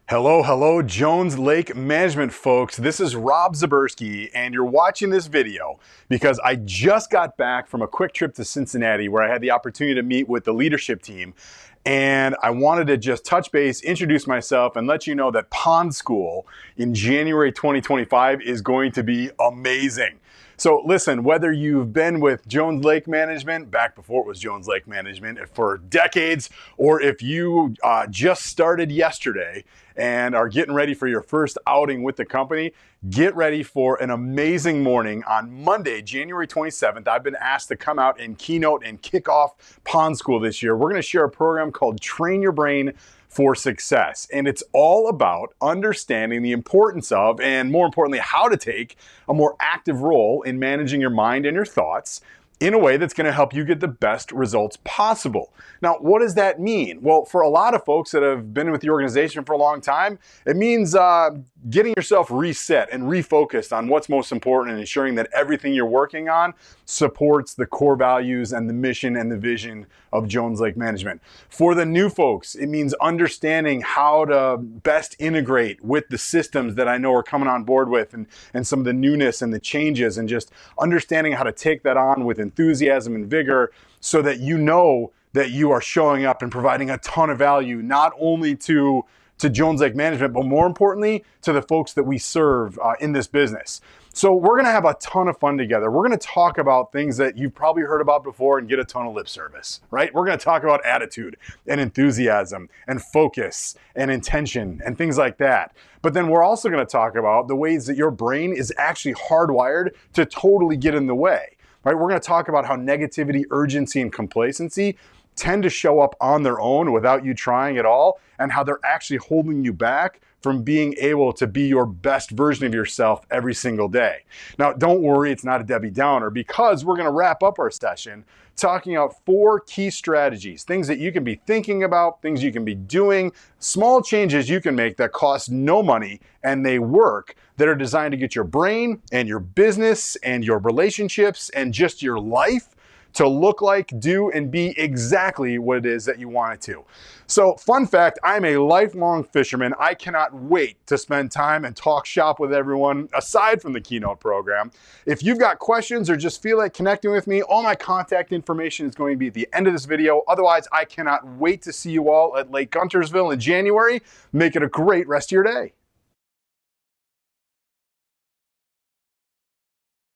Hello, Jones Lake Management folks. This is Rob Zaberski, and you're watching this video because I just got back from a quick trip to Cincinnati where I had the opportunity to meet with the leadership team. And I wanted to just touch base, introduce myself, and let you know that Pond School in January 2025 is going to be amazing. So listen, whether you've been with Jones Lake Management, back before it was Jones Lake Management, for decades, or if you just started yesterday and are getting ready for your first outing with the company, get ready for an amazing morning on Monday, January 27th. I've been asked to come out and keynote and kick off Pond School this year. We're going to share a program called Train Your Brain for Success. And it's all about understanding the importance of, and more importantly, how to take a more active role in managing your mind and your thoughts in a way that's going to help you get the best results possible. Now, what does that mean? Well, for a lot of folks that have been with the organization for a long time, it means getting yourself reset and refocused on what's most important and ensuring that everything you're working on supports the core values and the mission and the vision of Jones Lake Management. For the new folks, it means understanding how to best integrate with the systems that I know are coming on board with and some of the newness and the changes, and just understanding how to take that on with enthusiasm and vigor so that you know that you are showing up and providing a ton of value, not only to Jones Lake Management, but more importantly, to the folks that we serve in this business. So we're going to have a ton of fun together. We're going to talk about things that you've probably heard about before and get a ton of lip service, right? We're going to talk about attitude and enthusiasm and focus and intention and things like that. But then we're also going to talk about the ways that your brain is actually hardwired to totally get in the way, right? We're going to talk about how negativity, urgency, and complacency tend to show up on their own without you trying at all, and how they're actually holding you back from being able to be your best version of yourself every single day. Now, don't worry, it's not a Debbie Downer, because we're going to wrap up our session talking about 4 key strategies, things that you can be thinking about, things you can be doing, small changes you can make that cost no money and they work, that are designed to get your brain and your business and your relationships and just your life to look like, do, and be exactly what it is that you want it to. So, fun fact, I'm a lifelong fisherman. I cannot wait to spend time and talk shop with everyone aside from the keynote program. If you've got questions or just feel like connecting with me, all my contact information is going to be at the end of this video. Otherwise, I cannot wait to see you all at Lake Guntersville in January. Make it a great rest of your day.